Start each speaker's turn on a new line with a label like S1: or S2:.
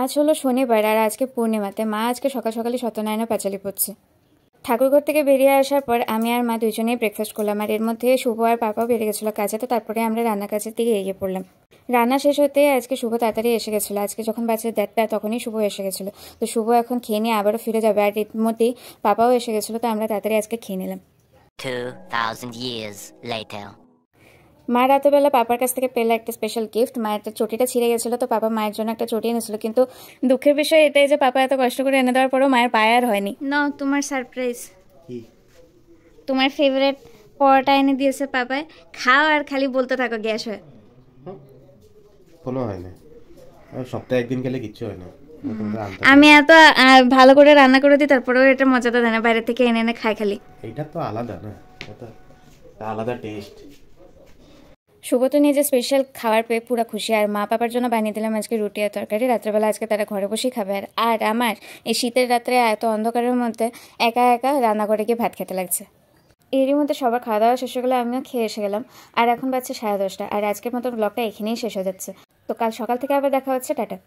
S1: আজ হলো শনিবার আর আজকে পূর্ণিমাতে মা আজকে সকাল সকালই সত্যনারায়ণের পাঁচালি পড়ছে। ঠাকুরঘর থেকে বেরিয়ে আসার পর আমি আর মা দুজনেই ব্রেকফাস্ট করলাম, আর এর মধ্যে শুভ আর পাপাও বেরিয়ে গেছিলো কাজে। তো তারপরে আমরা রান্নার কাজের দিকে এগিয়ে পড়লাম। রান্না শেষ হতে আজকে শুভ তাড়াতাড়ি এসে গেছিলো। আজকে যখন বাচ্চা 1:30টা তখনই শুভ এসে গেছিলো। তো শুভ এখন খেয়ে নিয়ে আবারও ফিরে যাবে, আর এর মধ্যেই পাপাও এসে গেছিলো। তো আমরা তাড়াতাড়ি আজকে খেয়ে নিলাম।
S2: 2000 years later.
S1: মা রাতেবেলা পাপার কাছ থেকে পেলো একটা স্পেশাল গিফট। মায়ের একটা চটিটা ছিঁড়ে গেছিলো, তো পাপা মায়ের জন্য একটা চটি এনেছিল। কিন্তু দুঃখের বিষয় এটাই যে পাপা এত কষ্ট করে এনে দেওয়ার পরেও মায়ের পায়ে আর হয়নি। নাও তোমার সারপ্রাইজ, তোমার ফেভারিট পরোটা এনে দিয়েছে পাপায়। খাও আর খালি বলতে থাকো গ্যাস হয়।
S3: কোনো হয় না, সপ্তাহে একদিন খেলে কিচ্ছু হয় না।
S1: আমি এত ভালো করে রান্না করে দিই, তারপরেও এটা মজাটা দেয় না, বাইরে থেকে এনে এনে খাই খালি।
S3: এটা তো আলাদা না, এটা আলাদা টেস্ট।
S1: শুভ তো নিজে স্পেশাল খাবার পেয়ে পুরো খুশি, আর মা পাপার জন্য বানিয়ে দিলাম আজকে রুটি আর তরকারি। রাত্রেবেলা আজকে তারা ঘরে বসেই খাবে। আর আমার এই শীতের রাত্রে এত অন্ধকারের মধ্যে একা একা রান্না করে গিয়ে ভাত খেতে লাগছে। এরই মধ্যে সবার খাওয়া দাওয়া শেষ হয়ে গেলে আমিও খেয়ে এসে গেলাম। আর এখন বাজছে 10:30, আর আজকের মতো ব্লগটা এখানেই শেষ হয়ে যাচ্ছে। তো কাল সকাল থেকে আবার দেখা হচ্ছে, টাটা।